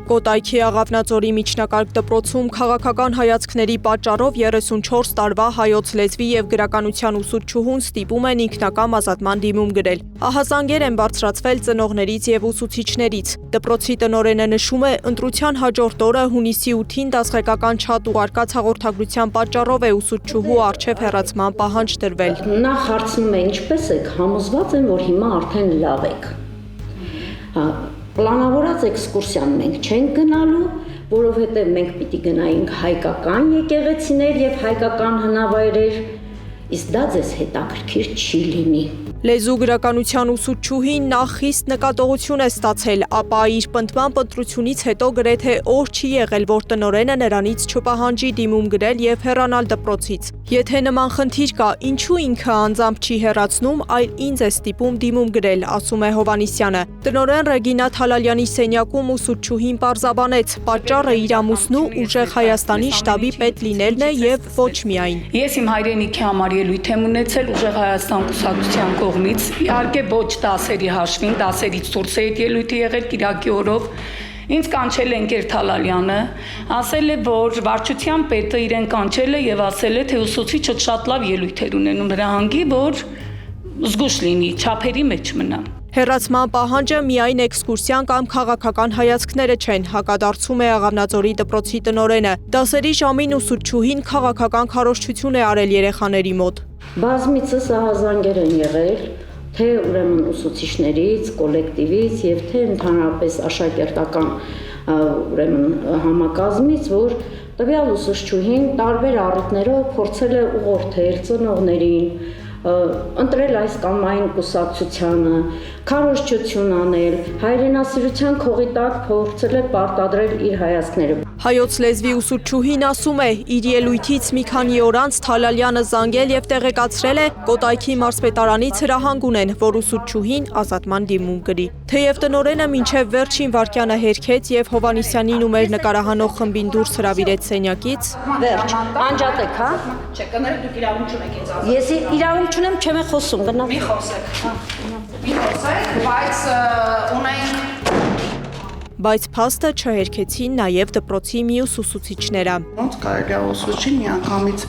Կոտայքի Աղավնաձորի միջնակարգ դպրոցում քաղաքական հայացքների պատճառով 34 տարվա հայոց լեզվի և գրականության ուսուցչուհուն ստիպում են ինքնակամ ազատման դիմում գրել։ Ահազանգեր են բարձրացվել ծնողներից և ուսուցիչներից։ Դպրոցի տնօրենը նշում է, ընտրության հաջորդ օրը հունիսի 8-ին դասղեկական չաթ ուղարկած հաղորդագրության պատճառով է ուսուցչուհու առջև հեռացման պահանջ դրվել։ Նախ հարցնում է ինչպես եք, համոզված եմ, որ հիմա արդեն լավ եք։ Պլանավորած էքսկուրսիան մենք չենք գնալու, որովհետև մենք պիտի գնայինք հայկական եկեղեցիներ և հայկական հնավայրեր, իսկ դա ձեզ հետաքրքիր չի լինի։ Լեզու գրականության ուսուցչուհին նախ խիստ նկատողություն է ստացել, ապա իր պնդման ընտրությունից հետո գրեթե օր չի եղել, որ տնօրենը նրանից չպահանջի դիմում գրել և հեռանալ դպրոցից։ Եթե նման խնդիր կա, ինչու ինքը անձամբ չի հեռացնում, այլ ինձ է ստիպում դիմում գրել, ասում է Հովհաննիսյանը։ Տնօրեն Ռեգինա Թալալյանի սենյակում ուսուցչուհին պարզաբանեց, պատճառը իր ամուսնու ուժեղ Հայաստանի շտաբի պետ լինելն է և ոչ միայն։ Ես իմ հայրենիքի համար ելույթ եմ ունեցել ուժեղ Հայաստան կուսակցության կողմից, իհարկե ոչ դասերի հաշվին, դասերից դուրս է այդ ելույթը եղել կիրակի օրով։ Ինձ կանչել է ընկեր Թալալյանը, ասել է, որ վարչության պետը իրեն կանչել է և ասել է, թե ուսուցիչը շատ լավ ելույթեր ունենում նրա հանգի, որ զգուշ լինի, չափերի մեջ մնա։ Հեռացման պահանջը միայն էքսկուրսիան կամ քաղաքական հայացքները չեն, հակադարձում է Աղավնաձորի դպրոցի տնօրենը։ Դասերի ժամին ուսուցչուհին քաղաքական քարոզչություն է արել երեխաների մոտ։ Բազմիցս ահազանգեր են եղել, թե ուրեմն ուսուցիչներից, կոլեկտիվից և թե ընդհանրապես աշակերտական ուրեմն համակազմից, որ տվյալ ուսուցչուհին տարբեր առիթներով փորձել է ուղղորդել ծնողներին, ընտրել այս կամ այն կուսակցությանը, քարոզչություն անել, հայրենասիրության քողի տակ փորձել է պարտադրել իր հայացքները։ Հայոց լեզվի ուսուցչուհին ասում է, իր ելույթից մի քանի օր անց Թալալյանը զանգել և տեղեկացրել է, Կոտայքի մարզպետարանից հրահանգ ունեն, որ ուսուցչուհին ազատման դիմում գրի։ Թեև տնօրենը մինչև վերջին վայրկյանը հերքեց և Հովհաննիսյանին ու մեր նկարահանող խմբին դուրս հրավիրեց սենյակից։ Վերջ, անջատեք, հա։ Չէ, կներեք դուք իրավունք չունեք ինձ ասել։ Ես իրավունք չունեմ, չեմ խոսում, գնա։ Մի խոսեք, բայց ունենք։ Բայց փաստը չհերքեցին նաև դպրոցի մյուս ուսուցիչները։ Ոնց կարելի է ուսուցչին միանգամից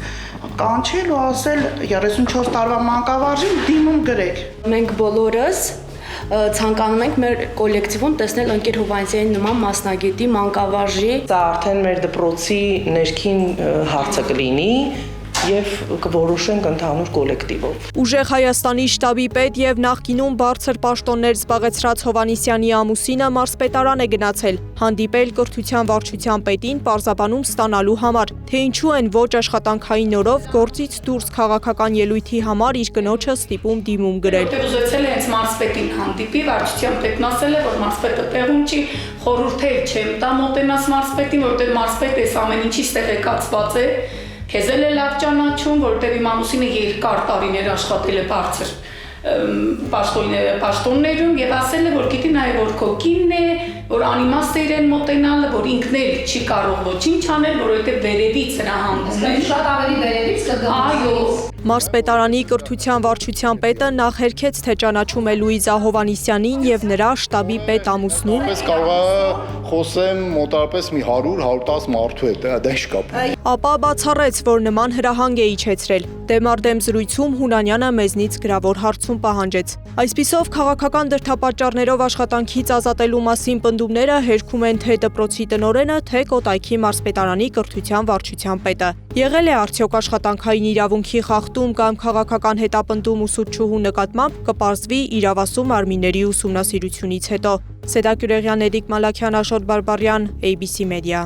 կանչել ու ասել 34 տարվա մանկավարժին դիմում գրեք։ Մենք բոլորս ցանկանում ենք մեր կոլեկտիվում տեսնել ընկեր Հովհաննիսյանի նման մասնագետի մանկավարժի։ Դա արդեն մեր դպրոցի ներքին հարցը կլինի և կորոշենք ընդհանուր կոլեկտիվով։ Ուժեղ Հայաստանի շտաբի պետ և նախկինում բարձր պաշտոններ զբաղեցրած Հովհաննիսյանի ամուսինը մարզպետարան է գնացել, հանդիպել կրթության վարչության պետին պարզաբանում ստանալու համար, թե ինչու են ոչ աշխատանքային օրով գործից դուրս քաղաքական ելույթի համար իր կնոջը ստիպում դիմում գրել։ Որտեղ ուզեցել է հենց մարզպետին հանդիպի, վարչության պետն ասել է, որ մարզպետը տեղում չի, խորհուրդեր չեմ տա մոտենաս մարզպետին, որտեղ մարզպետը այս ամեն ինչից տեղեկացված է։ Քեզ էլ է լավ ճանաչում, որտեղ իմ ամուսինը երկար տարիներ աշխատել է բարձր պաշտոններում և ասել է, որ գիտի նաև որ քո կինն է, որ անիմաստ է իրեն մոտենալը, որ ինքն էլ չի կարող ոչինչ անել, որովհետև վերևից հրահանգում է։ Շատ ավելի վերևից կգնաց։ Մարզպետարանի կրթության վարչության պետը նախ հերքեց, թե ճանաչում է Լուիզա Հովհաննիսյանին և նրա շտաբի պետ ամուսնուն։ Ես կարող եմ խոսեմ մոտարապես մի 100-110 մարդու հետ, դա չկապ։ Ապա բացառեց, որ նման հրահանգ է իջեցրել։ Դեմարդեմ զրույցում Հունանյանը մեզնից գրավոր հարցում պահանջեց։ Այսպիսով քաղաքական դրդապատճառներով աշխատանքից ազատելու մասին պնդումները հերքում են թե դպրոցի տնօրենը, թե Կոտայքի մարզպետարանի կրթության վարչության պետը։ Եղել է արդյոք աշխատանքային իրավունքի խախտում կամ քաղաքական հետապնդում ուսուցչուհու նկատմամբ, կպարզվի իրավասու մարմինների ուսումնասիրությունից հետո։ Սեդա Կյուրեղյան, Էդիկ Մալաքյան, Աշոտ Բարբարյան, ABC Media։